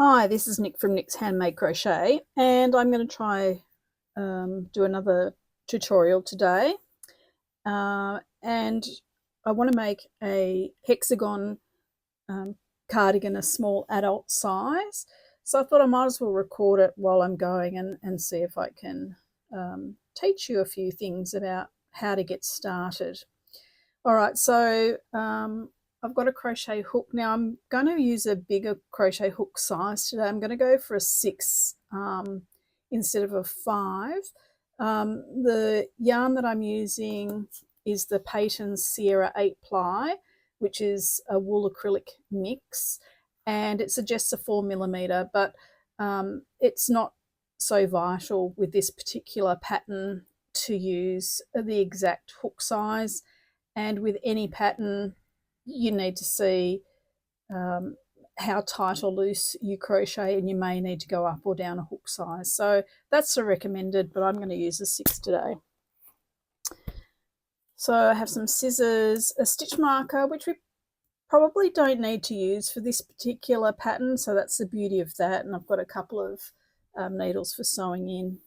Hi, this is Nick from Nick's Handmade Crochet, and I'm going to try do another tutorial today. And I want to make a hexagon cardigan, a small adult size. So I thought I might as well record it while I'm going and see if I can teach you a few things about how to get started. All right, so I've got a crochet hook. Now I'm going to use a bigger crochet hook size today. I'm going to go for a 6 instead of a 5. The yarn that I'm using is the Patons Sierra 8 ply, which is a wool acrylic mix, and it suggests a 4mm, but it's not so vital with this particular pattern to use the exact hook size. And with any pattern, you need to see how tight or loose you crochet, and you may need to go up or down a hook size. So that's the recommended, but I'm going to use a 6 today. So I have some scissors, a stitch marker, which we probably don't need to use for this particular pattern, so that's the beauty of that. And I've got a couple of needles for sewing in.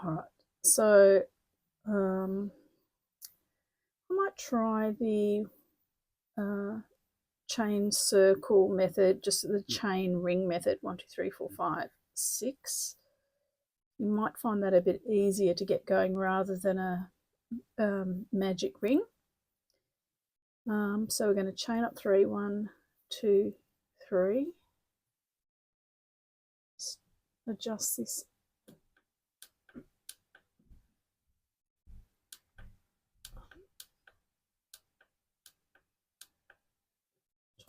All right, so I might try the chain circle method, just the chain ring method, 1 2 3 4 5 6. You might find that a bit easier to get going rather than a magic ring. So we're going to chain up 3, 1 2 3. Adjust this.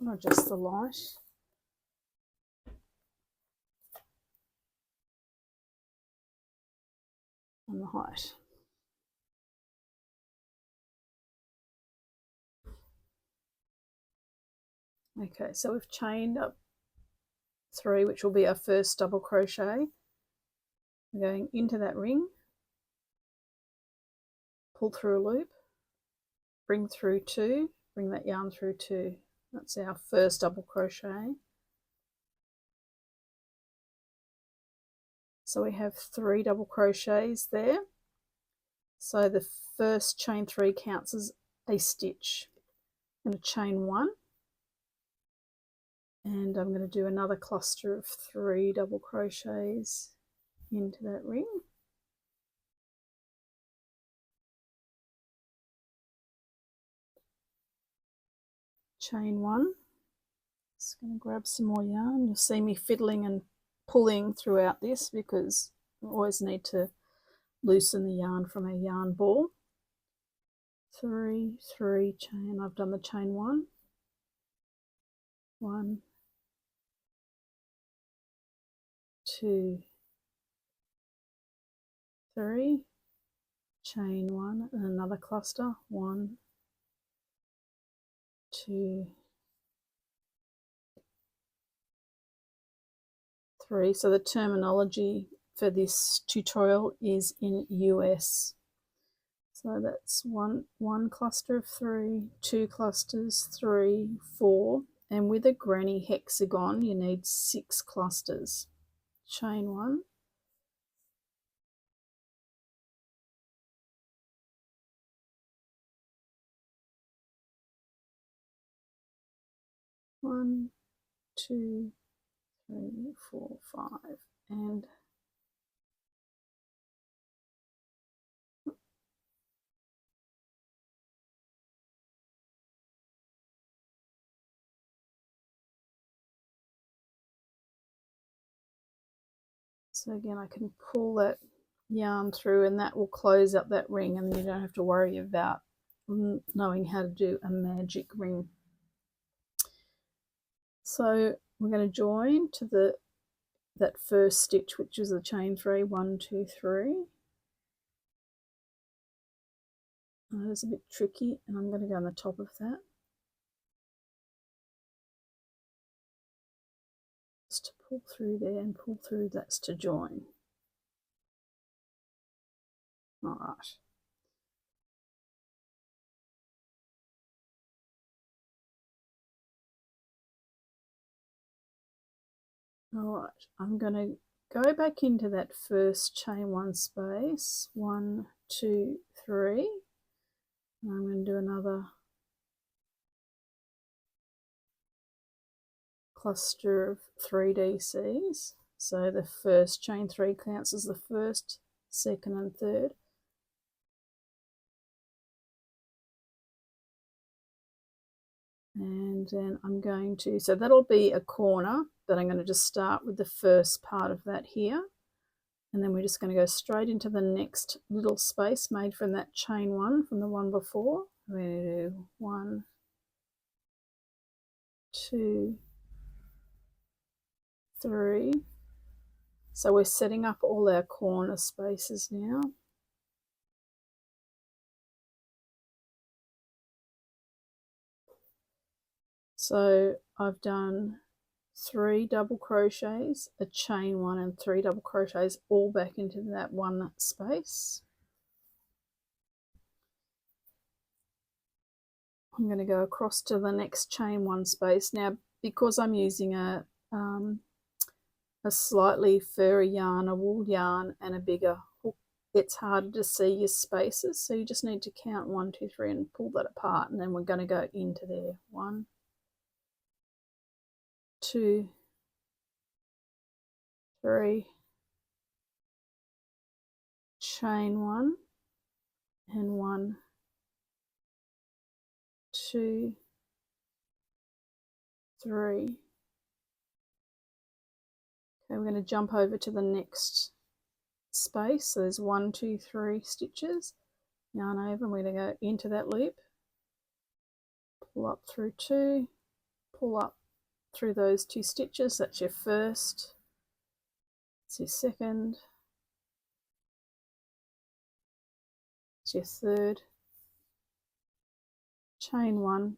Trying to adjust the light and the height. Okay, so we've chained up 3, which will be our first double crochet. We're going into that ring, pull through a loop, bring through 2, bring that yarn through 2. That's our first double crochet. So we have 3 double crochets there. So the first chain 3 counts as a stitch. I'm going to chain 1, and I'm going to do another cluster of 3 double crochets into that ring. Chain 1. Just going to grab some more yarn. You'll see me fiddling and pulling throughout this because I always need to loosen the yarn from a yarn ball. 3 3 chain. I've done the chain 1, 1 2 3, chain 1, and another cluster, 1 2 3. So the terminology for this tutorial is in US. So that's one cluster of 3, 2 clusters, 3 4, and with a granny hexagon you need 6 clusters. Chain 1, 1 2 3 4 5, and so again I can pull that yarn through, and that will close up that ring, and you don't have to worry about knowing how to do a magic ring. So we're going to join to that first stitch, which is a chain 3, 1 2 3. It's a bit tricky, and I'm going to go on the top of that just to pull through there, and pull through, that's to join. All right, All right, I'm going to go back into that first chain one space, 1, 2, 3. And I'm going to do another cluster of 3 DCs. So the first chain 3 counts as the first, second and third. And then I'm going to, so that'll be a corner, but I'm going to just start with the first part of that here. And then we're just going to go straight into the next little space made from that chain one from the one before. We're going to do 1, 2, 3. So we're setting up all our corner spaces now. So I've done 3 double crochets, a chain one and 3 double crochets all back into that one space. I'm going to go across to the next chain one space. Now, because I'm using a slightly furry yarn, a wool yarn, and a bigger hook, it's harder to see your spaces. So you just need to count 1, 2, 3 and pull that apart. And then we're going to go into there. 1, 2, 3, chain one, and 1, 2, 3. Okay, we're going to jump over to the next space. So there's 1, 2, 3 stitches. Yarn over, and we're going to go into that loop, pull up through 2, pull up through those 2 stitches. That's your first, that's your second, that's your third, chain 1,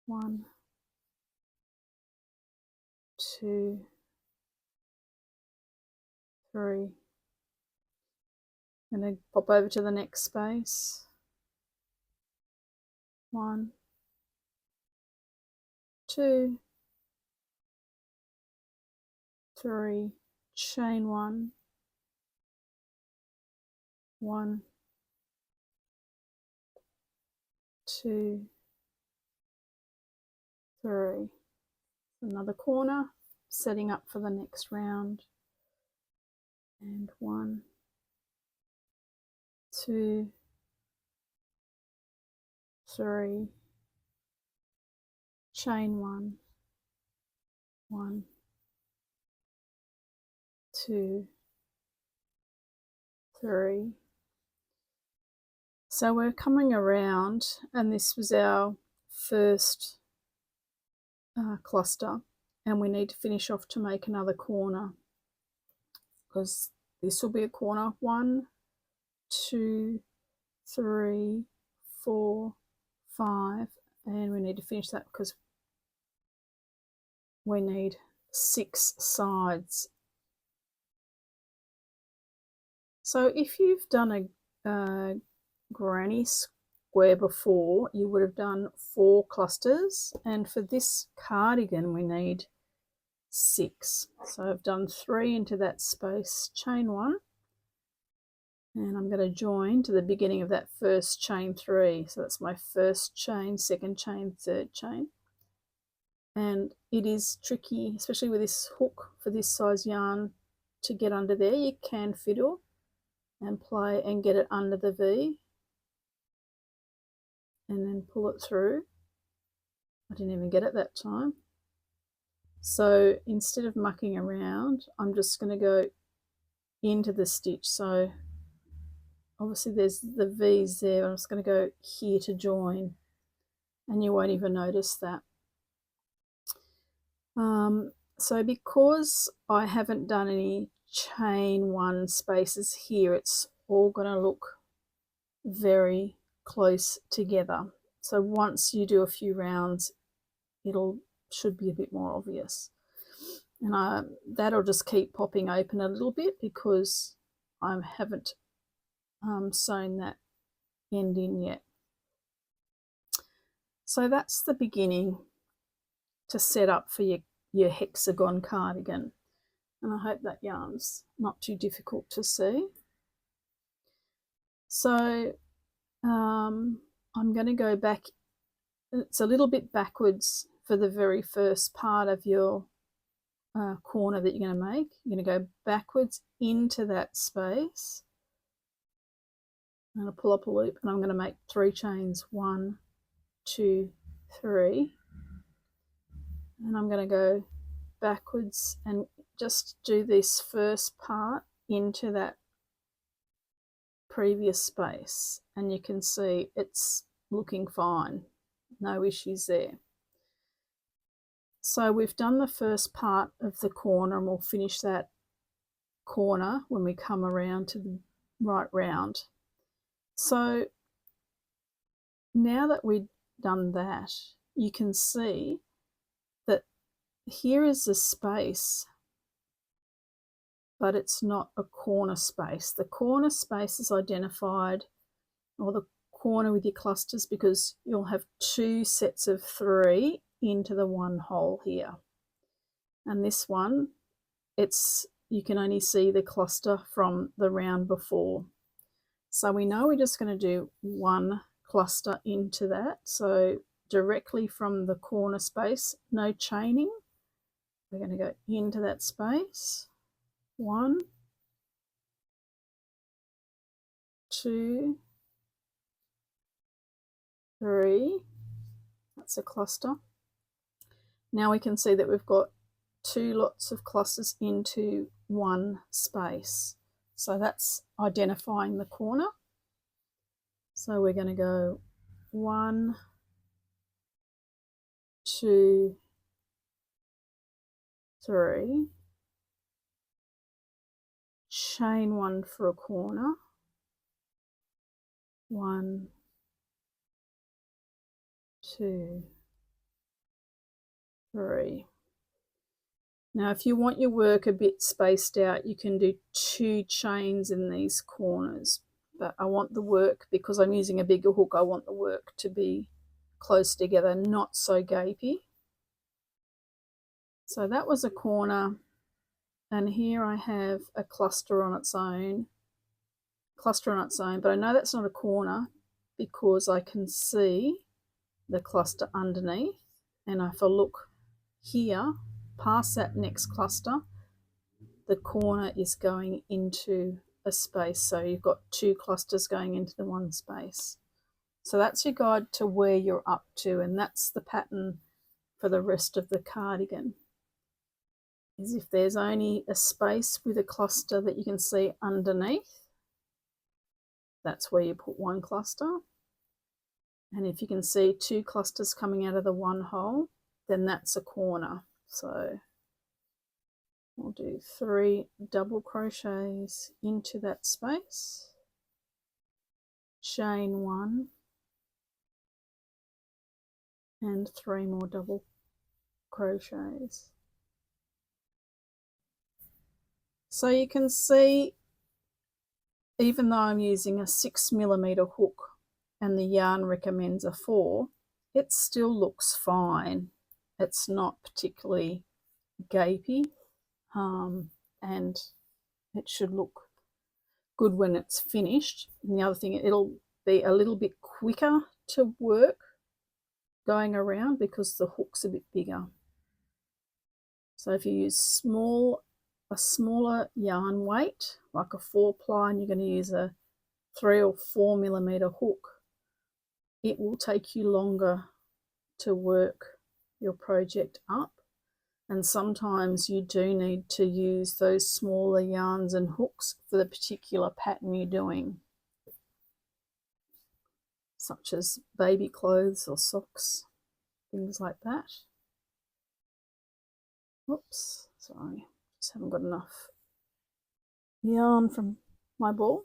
1, 2, 3. I'm going to pop over to the next space. 1, 2, 3, chain 1, 1, 2, 3. Another corner, setting up for the next round. And 1, 2, 3, chain 1, 1, 2, 3. So we're coming around, and this was our first cluster, and we need to finish off to make another corner, because this will be a corner. 1, 2, 3, 4, 5, and we need to finish that because we need 6 sides. So if you've done a granny square before, you would have done 4 clusters, and for this cardigan we need 6. So I've done 3 into that space, chain 1, and I'm going to join to the beginning of that first chain 3. So that's my first chain, second chain, third chain. And it is tricky, especially with this hook for this size yarn, to get under there. You can fiddle and play and get it under the V and then pull it through. I didn't even get it that time. So instead of mucking around, I'm just going to go into the stitch. So obviously there's the V's there. I'm just going to go here to join, and you won't even notice that. So because I haven't done any chain 1 spaces here, it's all going to look very close together. So once you do a few rounds, should be a bit more obvious. And that'll just keep popping open a little bit because I haven't sewn that end in yet. So that's the beginning to set up for your hexagon cardigan. And I hope that yarn's not too difficult to see. So I'm going to go back, it's a little bit backwards for the very first part of your corner that you're going to make. You're going to go backwards into that space. I'm going to pull up a loop and I'm going to make 3 chains, 1, 2, 3, and I'm going to go backwards and just do this first part into that previous space, and you can see it's looking fine, no issues there. So we've done the first part of the corner, and we'll finish that corner when we come around to the right round. So now that we've done that, you can see that here is a space, but it's not a corner space. The corner space is identified, or the corner with your clusters, because you'll have 2 sets of 3 into the one hole here. And this one, you can only see the cluster from the round before. So we know we're just going to do 1 cluster into that. So directly from the corner space, no chaining. We're going to go into that space. 1, 2, 3. That's a cluster. Now we can see that we've got 2 lots of clusters into 1 space. So that's identifying the corner. So we're going to go 1, 2, 3, chain 1 for a corner, 1, 2, 3. Now if you want your work a bit spaced out, you can do 2 chains in these corners, but I want the work, because I'm using a bigger hook, I want the work to be close together, not so gapey. So that was a corner, and here I have a cluster on its own, but I know that's not a corner because I can see the cluster underneath, and if I look here past that next cluster, the corner is going into a space, so you've got 2 clusters going into the 1 space. So that's your guide to where you're up to, and that's the pattern for the rest of the cardigan. Is if there's only a space with a cluster that you can see underneath, that's where you put 1 cluster. And if you can see 2 clusters coming out of the 1 hole, then that's a corner. So we'll do 3 double crochets into that space, chain 1, and 3 more double crochets. So you can see, even though I'm using a 6mm hook and the yarn recommends a 4, it still looks fine. It's not particularly gapey, and it should look good when it's finished. And the other thing, it'll be a little bit quicker to work going around because the hook's a bit bigger. So if you use a smaller yarn weight, like a 4-ply, and you're going to use a 3 or 4mm hook, it will take you longer to work your project up. And sometimes you do need to use those smaller yarns and hooks for the particular pattern you're doing, such as baby clothes or socks, things like that. Oops, sorry, just haven't got enough yarn from my ball.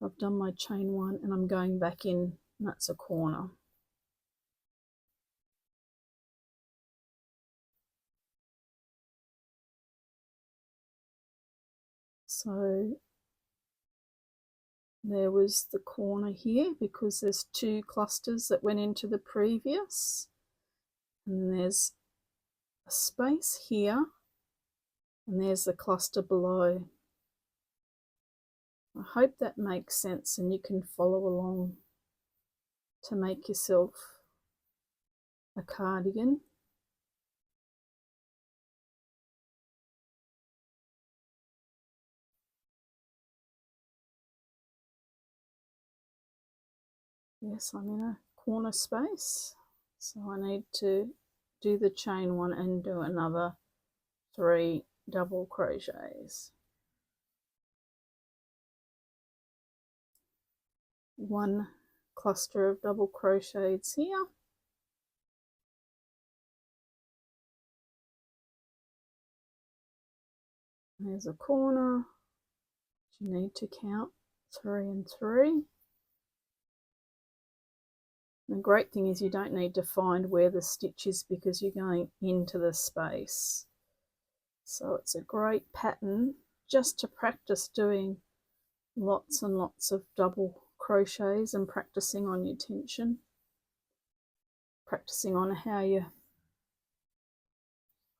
I've done my chain 1 and I'm going back in, and that's a corner. So there was the corner here because there's 2 clusters that went into the previous. and there's a space here, and there's the cluster below. I hope that makes sense and you can follow along to make yourself a cardigan. Yes, I'm in a corner space, so I need to do the chain one and do another 3 double crochets. 1 cluster of double crochets here, there's a corner. You need to count 3 and 3. The great thing is you don't need to find where the stitch is because you're going into the space. So it's a great pattern just to practice doing lots and lots of double crochets and practicing on your tension, practicing on how you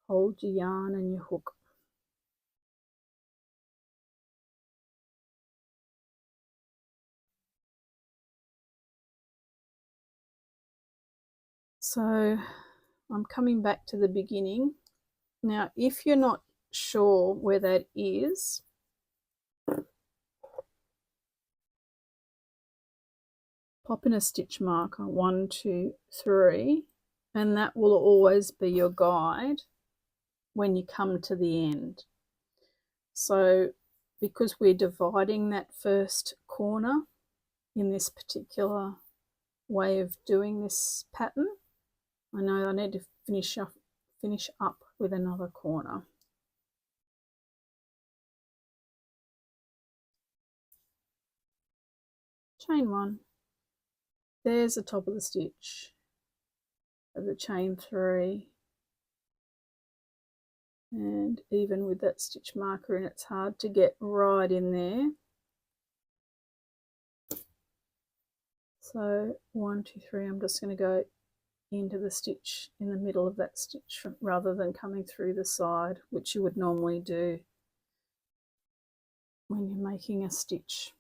hold your yarn and your hook. So I'm coming back to the beginning. Now, if you're not sure where that is, pop in a stitch marker, 1, 2, 3, and that will always be your guide when you come to the end. So because we're dividing that first corner in this particular way of doing this pattern, I know I need to finish up with another corner. Chain 1. There's the top of the stitch of the chain 3, and even with that stitch marker in, it's hard to get right in there. So 1, 2, 3, I'm just going to go into the stitch in the middle of that stitch rather than coming through the side, which you would normally do when you're making a stitch.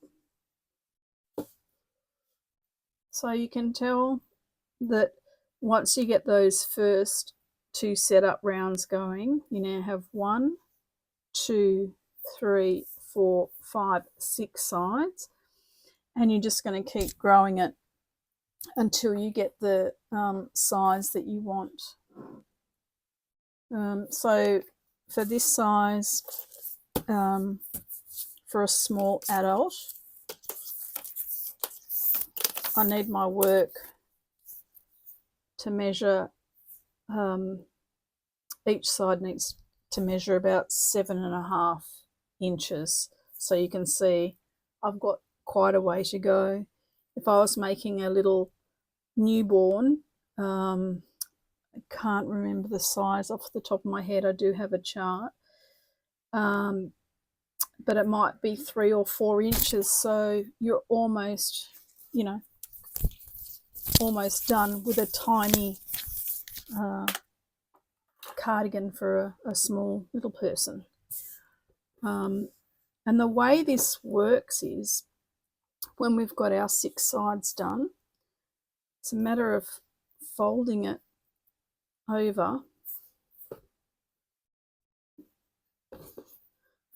So you can tell that once you get those first 2 setup rounds going, you now have 1, 2, 3, 4, 5, 6 sides, and you're just going to keep growing it until you get the size that you want. So for this size, for a small adult, I need my work to measure, each side needs to measure about 7.5 inches. So you can see I've got quite a way to go. If I was making a little newborn, I can't remember the size off the top of my head. I do have a chart, but it might be 3 or 4 inches. So you're almost, you know, almost done with a tiny cardigan for a small little person. And the way this works is when we've got our 6 sides done, it's a matter of folding it over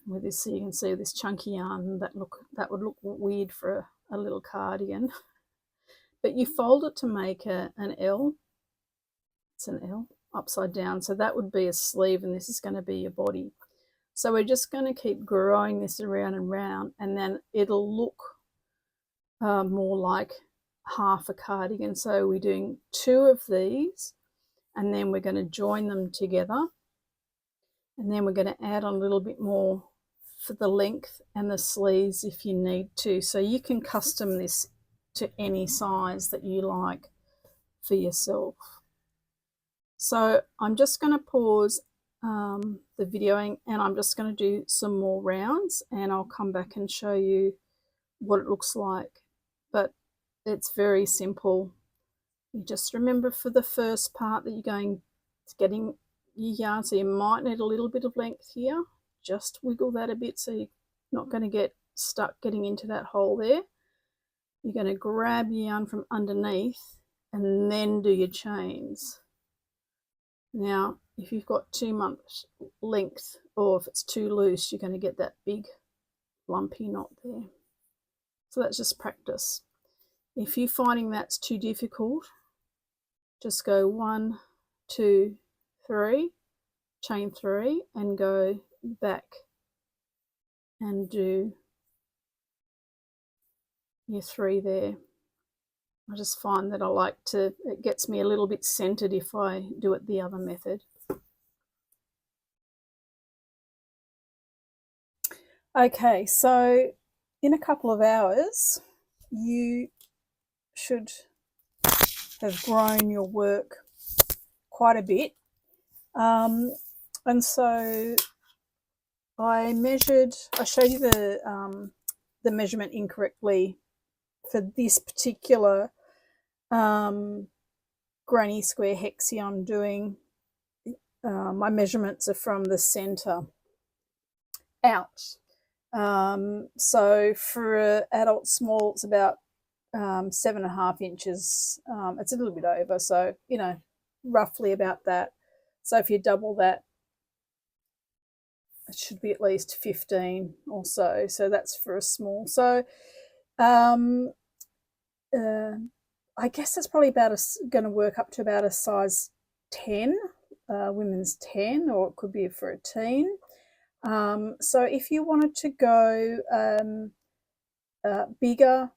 with this, so you can see this chunky yarn. That would look weird for a little cardigan, but you fold it to make an L. It's an L upside down, so that would be a sleeve, and this is going to be your body. So we're just going to keep growing this around and round, and then it'll look more like half a cardigan. So we're doing 2 of these, and then we're going to join them together, and then we're going to add on a little bit more for the length and the sleeves if you need to. So you can custom this to any size that you like for yourself. So I'm just going to pause the videoing, and I'm just going to do some more rounds, and I'll come back and show you what it looks like. But it's very simple, You just remember for the first part that you're getting your yarn, so you might need a little bit of length here. Just wiggle that a bit so you're not going to get stuck getting into that hole there. You're going to grab your yarn from underneath and then do your chains. Now, if you've got too much length or if it's too loose, you're going to get that big lumpy knot there. So that's just practice. If you're finding that's too difficult, just go 1, 2, 3, chain 3 and go back and do your 3 there. I just find that it gets me a little bit centered if I do it the other method. Okay, so in a couple of hours, you should have grown your work quite a bit. And so I showed you the measurement incorrectly for this particular granny square hexi I'm doing. My measurements are from the center out. So for an adult small, it's about 7.5 inches. It's a little bit over, so roughly about that. So if you double that, it should be at least 15 or so. So that's for a small. So I guess that's probably going to work up to about a size 10, women's 10, or it could be for a teen. So if you wanted to go bigger,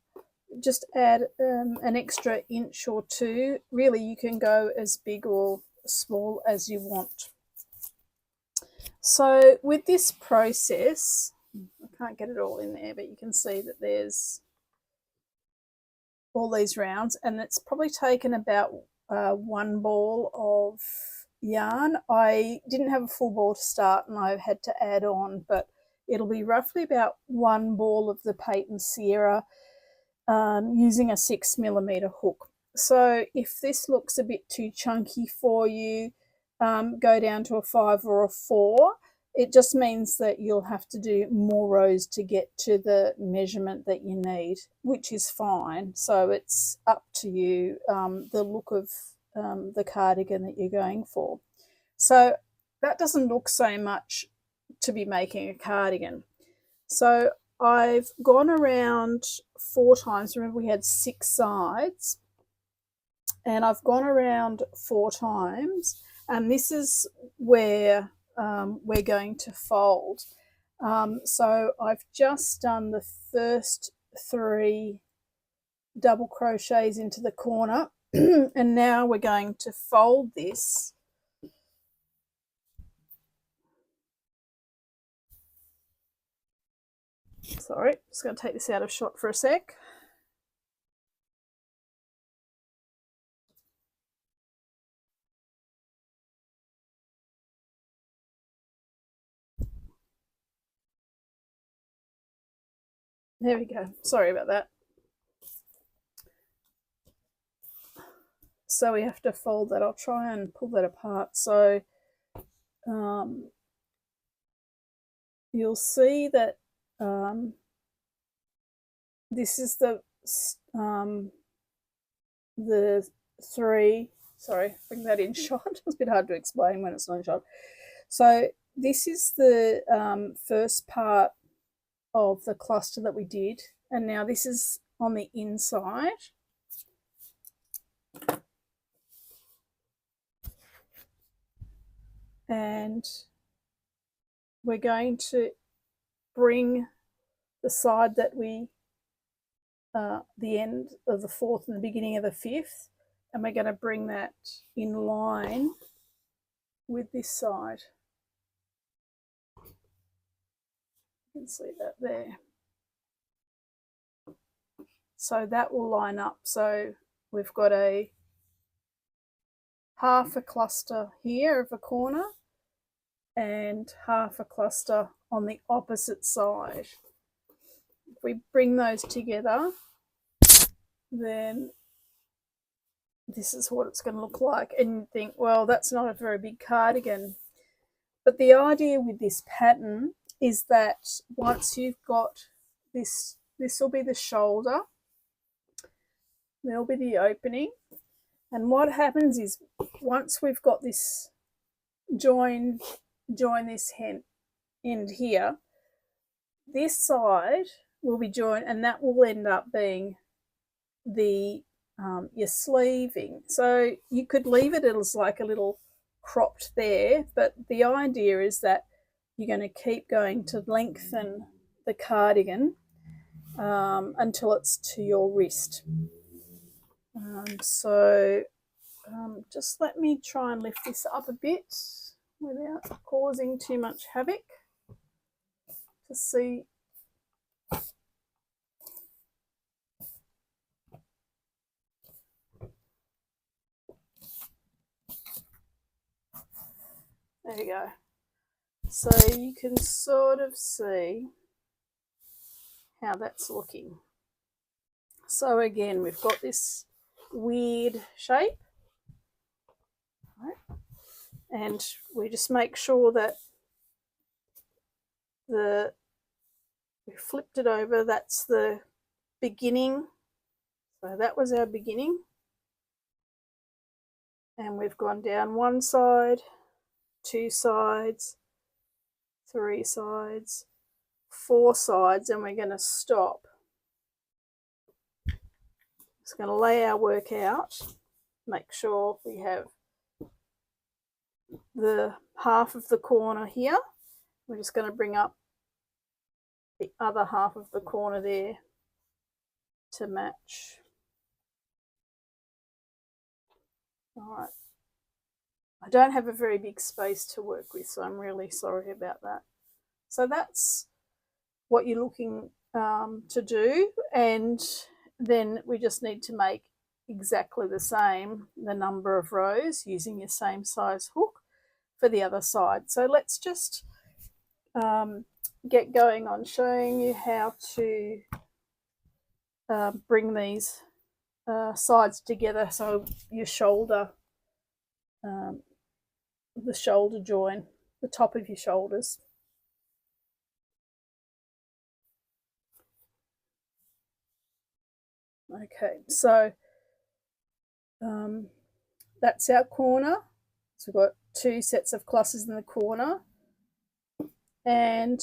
just add an extra inch or 2. Really, you can go as big or small as you want. So with this process, I can't get it all in there, but you can see that there's all these rounds, and it's probably taken about 1 ball of yarn. I didn't have a full ball to start and I had to add on, but it'll be roughly about 1 ball of the Patons Sierra using a 6mm hook. So if this looks a bit too chunky for you, go down to a 5 or a 4. It just means that you'll have to do more rows to get to the measurement that you need, which is fine. So it's up to you, the look of the cardigan that you're going for. So that doesn't look so much to be making a cardigan. So I've gone around 4 times. Remember, we had 6 sides, and I've gone around 4 times, and this is where we're going to fold. So I've just done the first 3 double crochets into the corner, and now we're going to fold this. Sorry, just going to take this out of shot for a sec. There we go. Sorry about that. So we have to fold that. I'll try and pull that apart. So you'll see that this is the 3. Sorry, bring that in shot. It's a bit hard to explain when it's not in shot. So this is the first part of the cluster that we did, and now this is on the inside. And we're going to bring the side that we the end of the 4th and the beginning of the 5th, and we're going to bring that in line with this side. You can see that there. So that will line up. So we've got a half a cluster here of a corner and half a cluster on the opposite side. If we bring those together, then this is what it's going to look like, and you think, well, that's not a very big cardigan. But the idea with this pattern is that once you've got this will be the shoulder, there'll be the opening, and what happens is once we've got this join this end here, this side will be joined, and that will end up being the your sleeving. So you could leave it as like a little cropped there, but the idea is that you're going to keep going to lengthen the cardigan until it's to your wrist. Just let me try and lift this up a bit without causing too much havoc to see. There you go. So you can sort of see how that's looking. So again, we've got this weird shape, right? And we just make sure that we flipped it over. That's the beginning. So that was our beginning. And we've gone down one side, two sides, three sides, four sides, and we're going to stop. Just going to lay our work out, make sure we have the half of the corner here. We're just going to bring up the other half of the corner there to match. All right. I don't have a very big space to work with, so I'm really sorry about that. So that's what you're looking to do, and then we just need to make exactly the same, the number of rows, using your same size hook for the other side. So let's just get going on showing you how to bring these sides together, so your shoulder, the shoulder join, the top of your shoulders. Okay, so that's our corner. So we've got two sets of clusters in the corner, and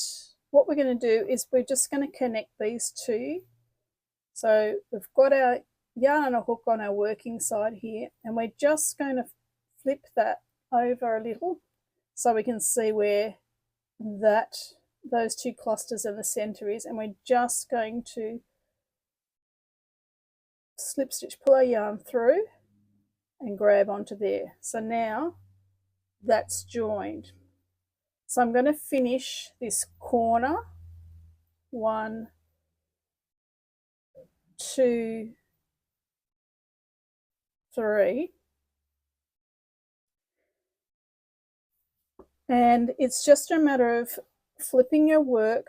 what we're going to do is we're just going to connect these two. So we've got our yarn and a hook on our working side here, and we're just going to flip that over a little so we can see where those two clusters in the center is, and we're just going to slip stitch, pull our yarn through and grab onto there. So now that's joined. So I'm going to finish this corner, 1, 2, 3, and it's just a matter of flipping your work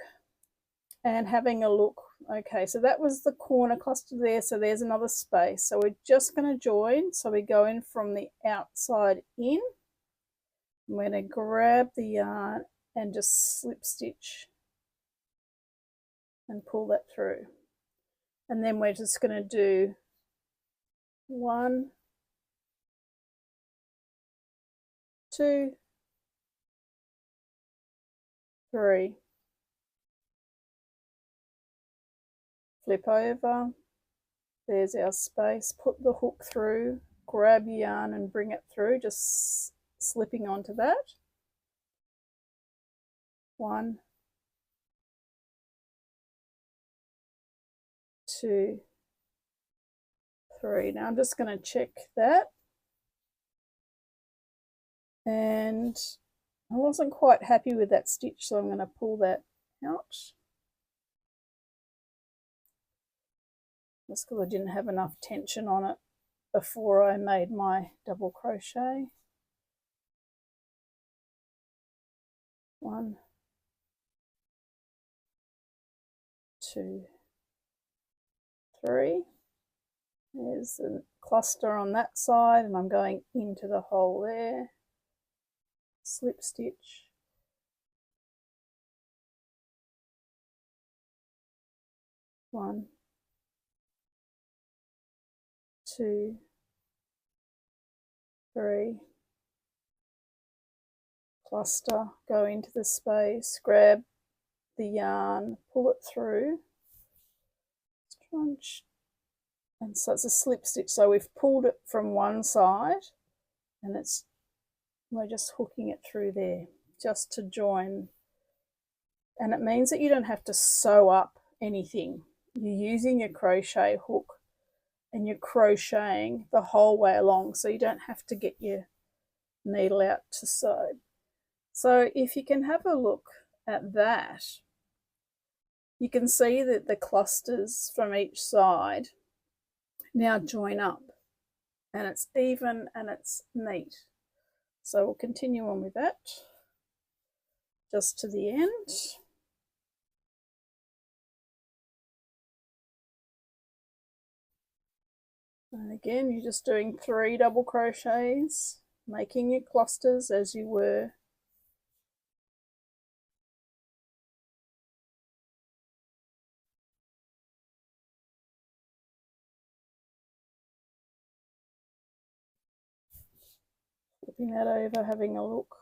and having a look. Okay, so that was the corner cluster there, so there's another space. So we're just going to join, so we go in from the outside in. I'm going to grab the yarn and just slip stitch and pull that through, and then we're just going to do 1, 2, 3, flip over, there's our space, put the hook through, grab your yarn and bring it through, just slipping onto that. 1, 2, 3. Now I'm just going to check that, and I wasn't quite happy with that stitch, so I'm going to pull that out. That's because I didn't have enough tension on it before I made my double crochet. 1, 2, 3. There's a cluster on that side, and I'm going into the hole there, slip stitch, one, two, three, cluster, go into the space, grab the yarn, pull it through, and so it's a slip stitch. So we've pulled it from one side, and we're just hooking it through there just to join. And it means that you don't have to sew up anything. You're using your crochet hook and you're crocheting the whole way along, so you don't have to get your needle out to sew. So if you can have a look at that, you can see that the clusters from each side now join up, and it's even and it's neat. So we'll continue on with that just to the end. And again, you're just doing 3 double crochets, making your clusters as you were. Flipping that over, having a look.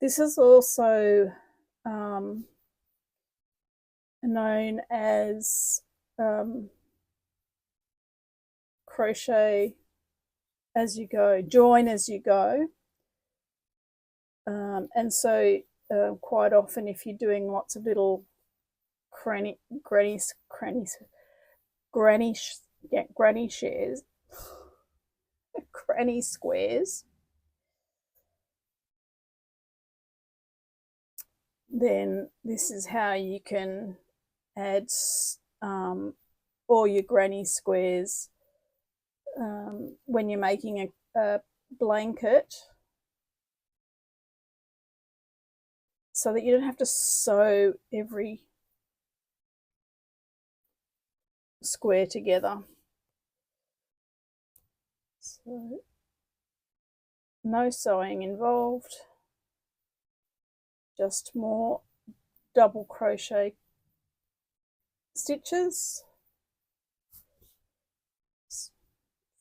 This is also known as crochet as you go, join as you go. And so quite often, if you're doing lots of little granny shares, granny squares, then this is how you can add all your granny squares when you're making a blanket, so that you don't have to sew every square together. So no sewing involved, just more double crochet stitches.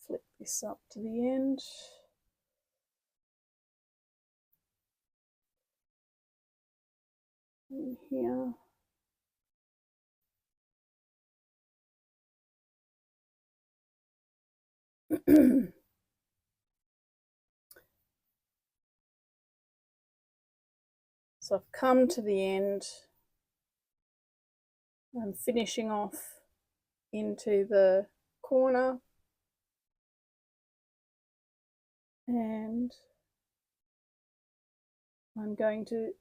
Flip this up to the end. In here. So I've come to the end. I'm finishing off into the corner, and I'm going to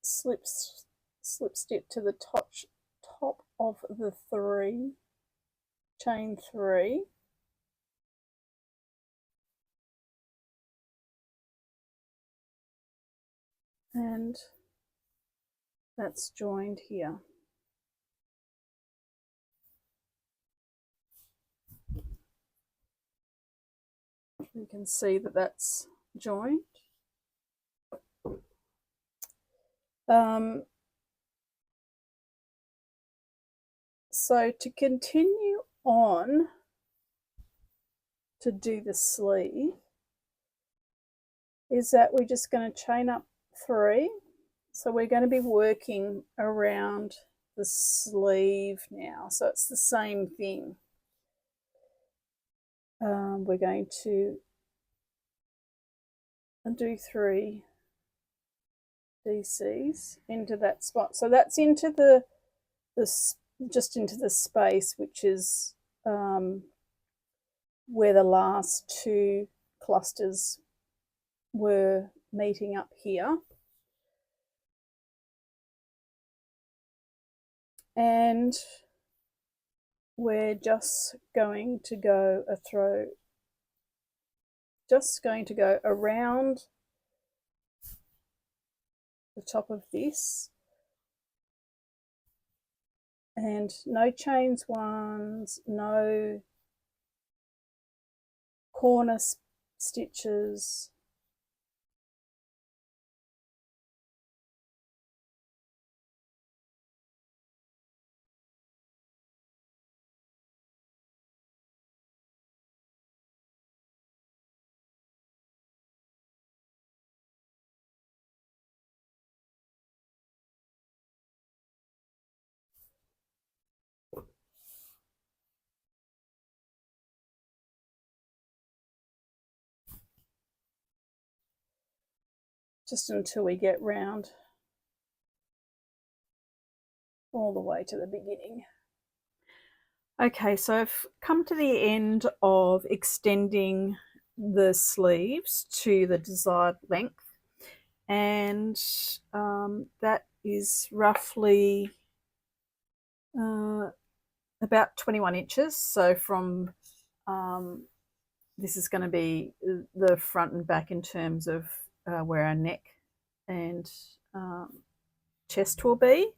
slip stitch to the top of the 3, chain 3, and that's joined here. You can see that that's joined. So to continue on to do the sleeve is that we're just going to chain up 3. So we're going to be working around the sleeve now. So it's the same thing. We're going to do 3 DCs into that spot. So that's into the just into the space, which is where the last two clusters were meeting up here. And we're just going to go around the top of this, and no chains ones, no corner stitches. Just until we get round all the way to the beginning. Okay, so I've come to the end of extending the sleeves to the desired length, and that is roughly about 21 inches. So from this is going to be the front and back in terms of where our neck and chest will be,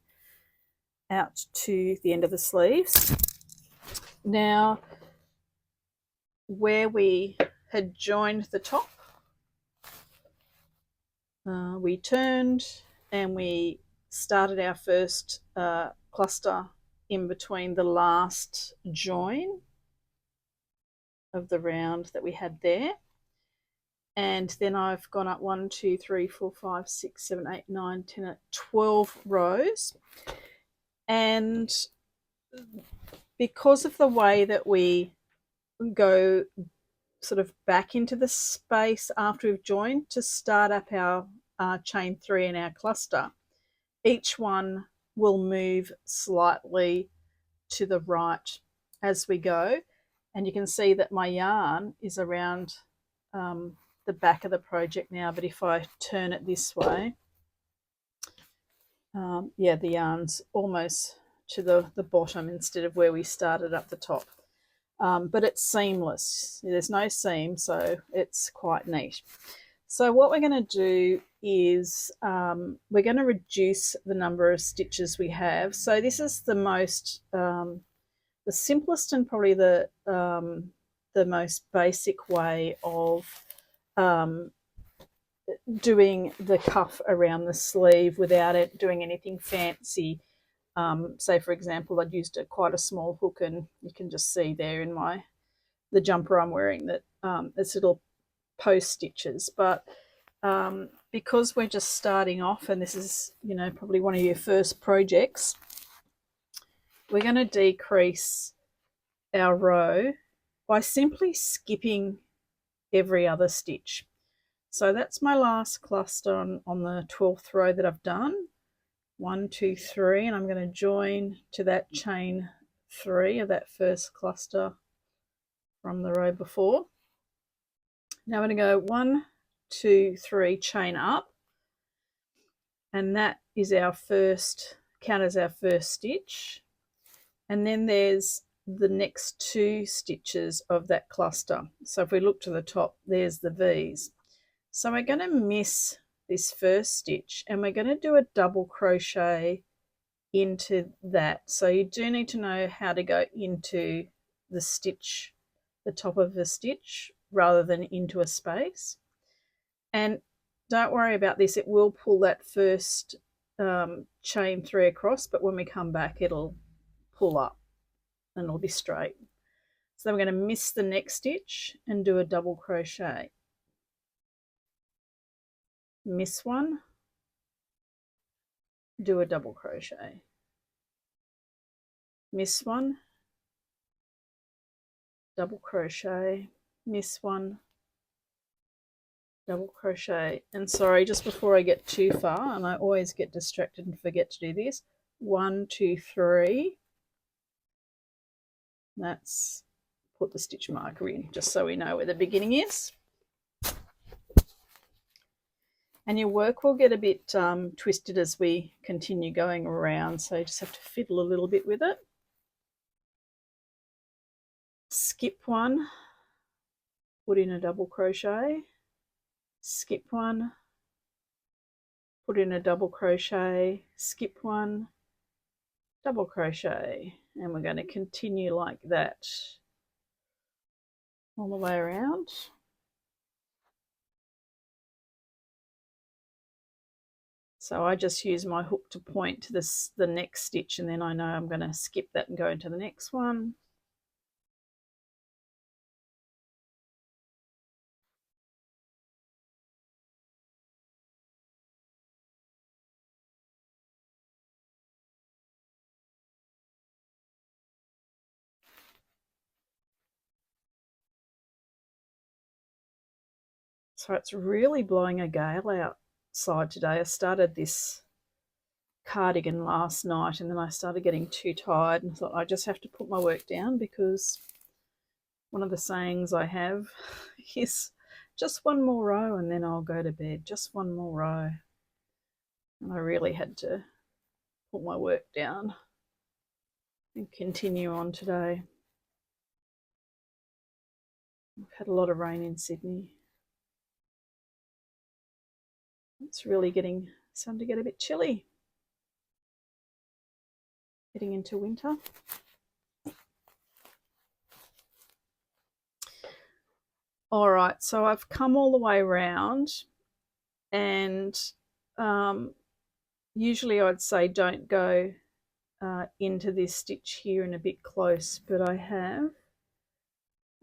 out to the end of the sleeves. Now, where we had joined the top, we turned and we started our first cluster in between the last join of the round that we had there. And then I've gone up 1, 2, 3, 4, 5, 6, 7, 8, 9, 10, 12 rows. And because of the way that we go sort of back into the space after we've joined to start up our chain 3 in our cluster, each one will move slightly to the right as we go. And you can see that my yarn is around the back of the project now, but if I turn it this way, yeah, the yarn's almost to the bottom instead of where we started up the top. But it's seamless. There's no seam, so it's quite neat. So what we're going to do is we're going to reduce the number of stitches we have. So this is the most, the simplest and probably the most basic way of doing the cuff around the sleeve without it doing anything fancy. Say for example, I'd used quite a small hook, and you can just see there in the jumper I'm wearing that it's little post stitches. But because we're just starting off, and this is, you know, probably one of your first projects, we're going to decrease our row by simply skipping every other stitch. So that's my last cluster on the 12th row that I've done. 1, 2, 3, and I'm going to join to that chain 3 of that first cluster from the row before. Now I'm going to go 1, 2, 3, chain up, and that is our first, count as our first stitch. And then there's the next 2 stitches of that cluster. So if we look to the top, there's the V's. So we're going to miss this first stitch, and we're going to do a double crochet into that. So you do need to know how to go into the stitch, the top of the stitch, rather than into a space. And don't worry about this, it will pull that first chain 3 across, but when we come back it'll pull up and it'll be straight. So we're going to miss the next stitch and do a double crochet. Miss one, do a double crochet. Miss one, double crochet. Miss one, double crochet. And sorry, just before I get too far, and I always get distracted and forget to do this, 1, 2, 3. That's put the stitch marker in just so we know where the beginning is. And your work will get a bit twisted as we continue going around, so you just have to fiddle a little bit with it. Skip one, put in a double crochet, skip one, put in a double crochet, skip one, double crochet, and we're going to continue like that all the way around. So I just use my hook to point to the next stitch, and then I know I'm going to skip that and go into the next one. So it's really blowing a gale outside today. I started this cardigan last night, and then I started getting too tired and thought I just have to put my work down, because one of the sayings I have is just one more row and then I'll go to bed, just one more row. And I really had to put my work down and continue on today. We've had a lot of rain in Sydney. It's really starting to get a bit chilly. Getting into winter. All right, so I've come all the way around, and usually I'd say don't go into this stitch here and a bit close, but I have.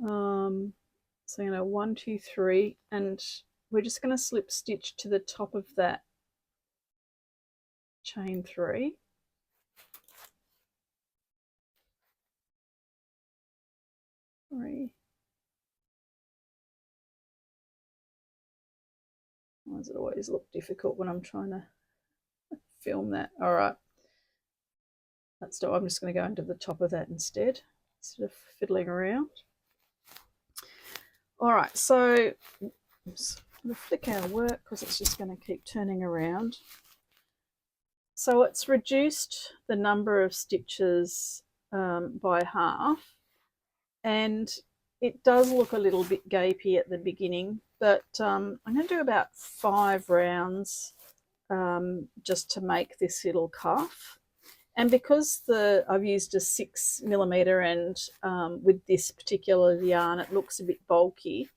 So I'm going to 1, 2, 3, and we're just going to slip stitch to the top of that chain 3. Why does it always look difficult when I'm trying to film that? All right, that's I'm just going to go into the top of that instead of fiddling around. All right, so I'm just going to flick our work because it's just going to keep turning around. So it's reduced the number of stitches by half, and it does look a little bit gapey at the beginning, but I'm going to do about 5 rounds just to make this little cuff. And because I've used a 6mm, and with this particular yarn it looks a bit bulky,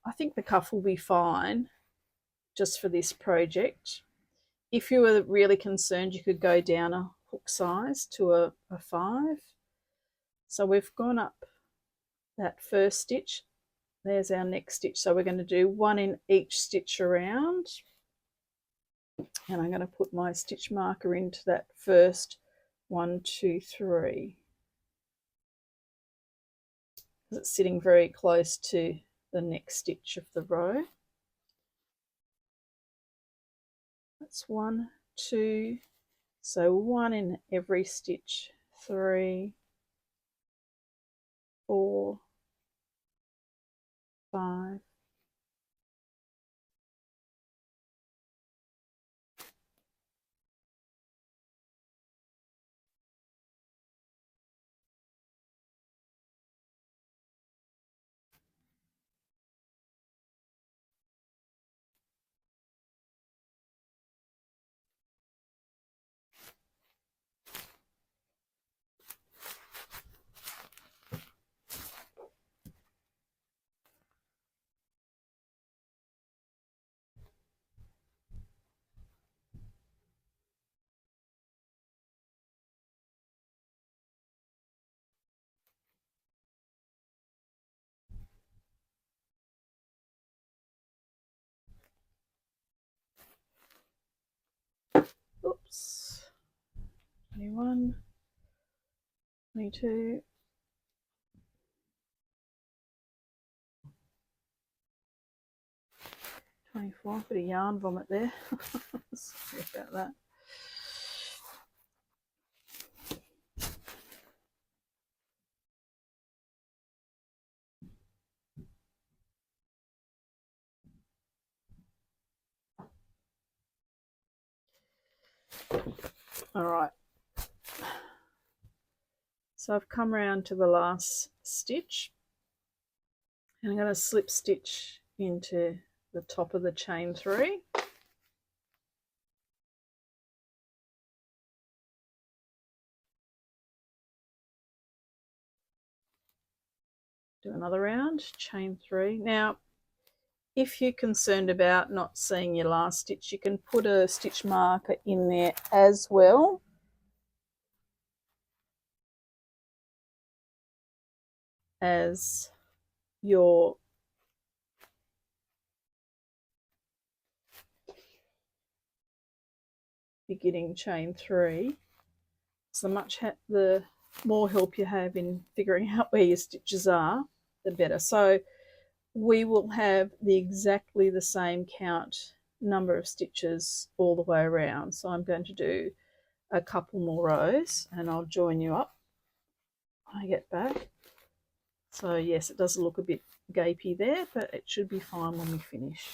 I think the cuff will be fine just for this project. If you were really concerned, you could go down a hook size to a 5. So we've gone up that first stitch. There's our next stitch. So we're going to do 1 in each stitch around. And I'm going to put my stitch marker into that first 1, 2, 3. Because it's sitting very close to the next stitch of the row. That's 1, 2. So 1 in every stitch. 3, 4, 5. Oops. 21, 22, 24, bit of yarn vomit there. Sorry about that. All right. So I've come around to the last stitch, and I'm going to slip stitch into the top of the chain 3. Do another round, chain 3. Now, if you're concerned about not seeing your last stitch, you can put a stitch marker in there as well. As your beginning chain 3. So the more help you have in figuring out where your stitches are, the better. So we will have exactly the same number of stitches all the way around. So I'm going to do a couple more rows and I'll join you up when I get back. So yes, it does look a bit gapey there, but it should be fine when we finish.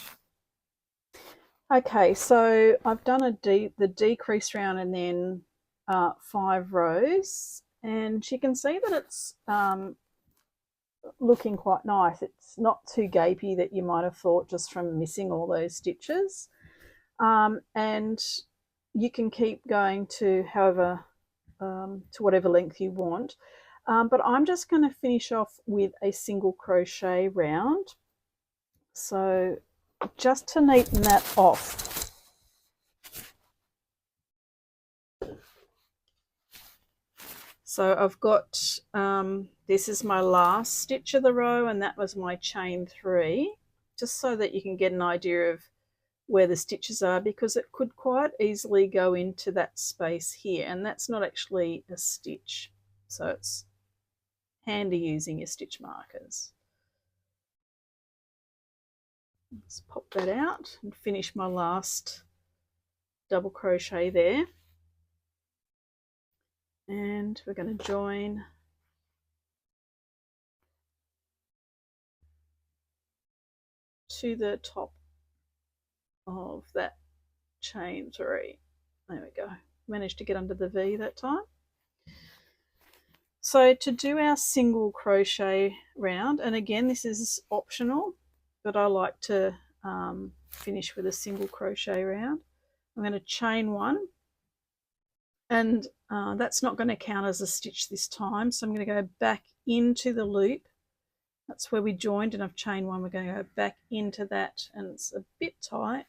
Okay, so I've done the decrease round and then 5 rows, and you can see that it's looking quite nice. It's not too gapey that you might have thought just from missing all those stitches. And you can keep going to whatever length you want. But I'm just going to finish off with a single crochet round. So just to neaten that off. So I've got, this is my last stitch of the row, and that was my chain 3, just so that you can get an idea of where the stitches are, because it could quite easily go into that space here, and that's not actually a stitch. So it's handy using your stitch markers. Let's pop that out and finish my last double crochet there. And we're going to join to the top of that chain 3. There we go. Managed to get under the V that time. So to do our single crochet round, and again this is optional, but I like to finish with a single crochet round. I'm going to chain 1, and that's not going to count as a stitch this time, so I'm going to go back into the loop. That's where we joined, and I've chained 1. We're going to go back into that, and it's a bit tight,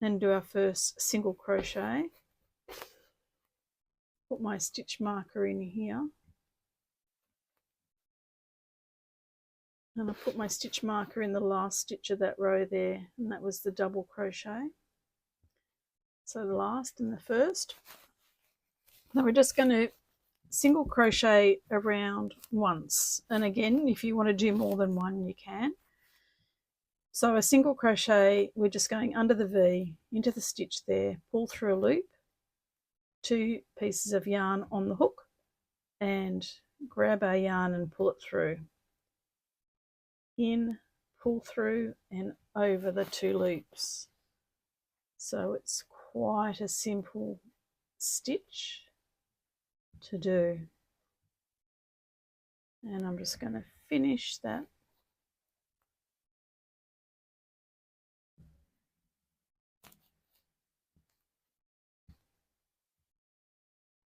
and do our first single crochet. Put my stitch marker in here, and I put my stitch marker in the last stitch of that row there, and that was the double crochet. So the last and the first. Now we're just going to single crochet around once, and again if you want to do more than one you can. So a single crochet, we're just going under the V into the stitch there, pull through a loop, 2 pieces of yarn on the hook, and grab our yarn and pull it through, in, pull through and over the 2 loops. So it's quite a simple stitch to do, and I'm just going to finish that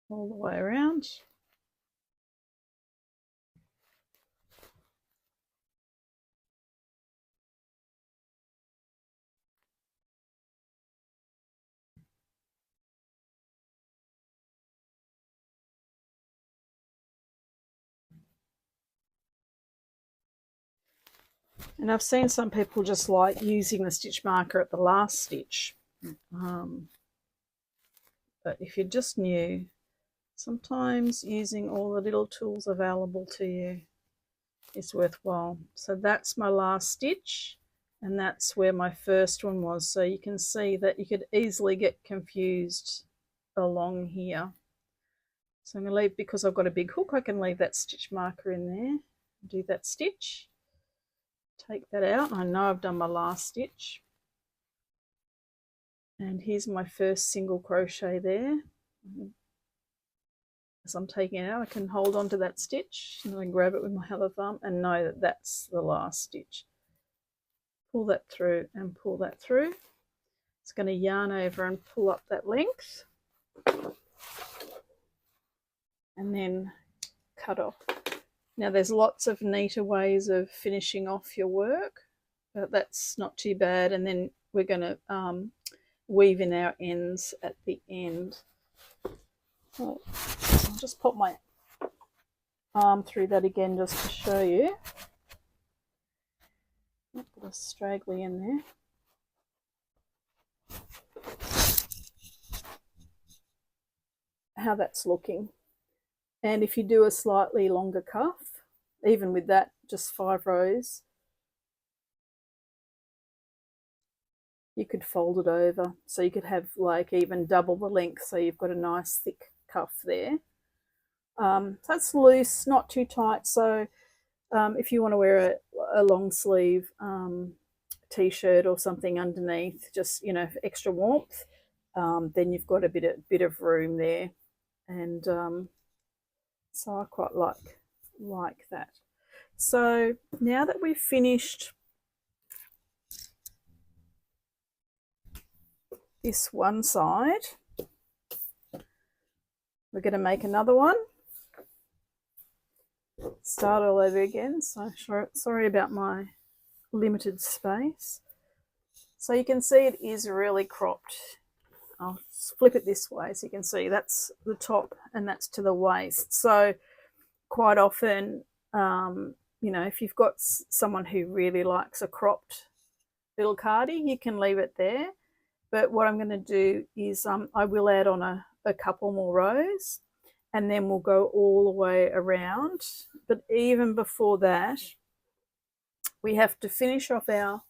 all the way around. And I've seen some people just like using the stitch marker at the last stitch. But if you're just new, sometimes using all the little tools available to you is worthwhile. So that's my last stitch, and that's where my first one was. So you can see that you could easily get confused along here. So I'm going to leave, because I've got a big hook, I can leave that stitch marker in there, do that stitch, take that out. I know I've done my last stitch. And here's my first single crochet there. As I'm taking it out, I can hold on to that stitch and then grab it with my other thumb and know that that's the last stitch. Pull that through and pull that through. It's going to yarn over and pull up that length and then cut off. Now there's lots of neater ways of finishing off your work, but that's not too bad. And then we're going to weave in our ends at the end. So I'll just pop my arm through that again just to show you. Put a straggly in there. How that's looking. And if you do a slightly longer cuff, even with that, just 5 rows, you could fold it over. So you could have like even double the length, so you've got a nice thick cuff there. So it's loose, not too tight. So if you want to wear a long sleeve t-shirt or something underneath, just, you know, for extra warmth, then you've got a bit of room there. And so I quite like that. So now that we've finished this one side, we're going to make another one. Start all over again. So sorry about my limited space. So you can see it is really cropped. I'll flip it this way so you can see that's the top and that's to the waist. So quite often, you know, if you've got someone who really likes a cropped little cardi, you can leave it there. But what I'm going to do is I will add on a couple more rows, and then we'll go all the way around. But even before that, we have to finish off our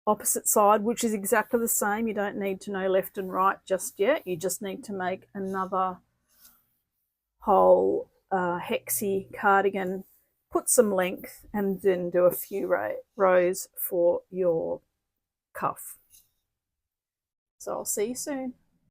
opposite side, which is exactly the same. You don't need to know left and right just yet. You just need to make another whole hexi cardigan, put some length, and then do a few rows for your cuff. So I'll see you soon.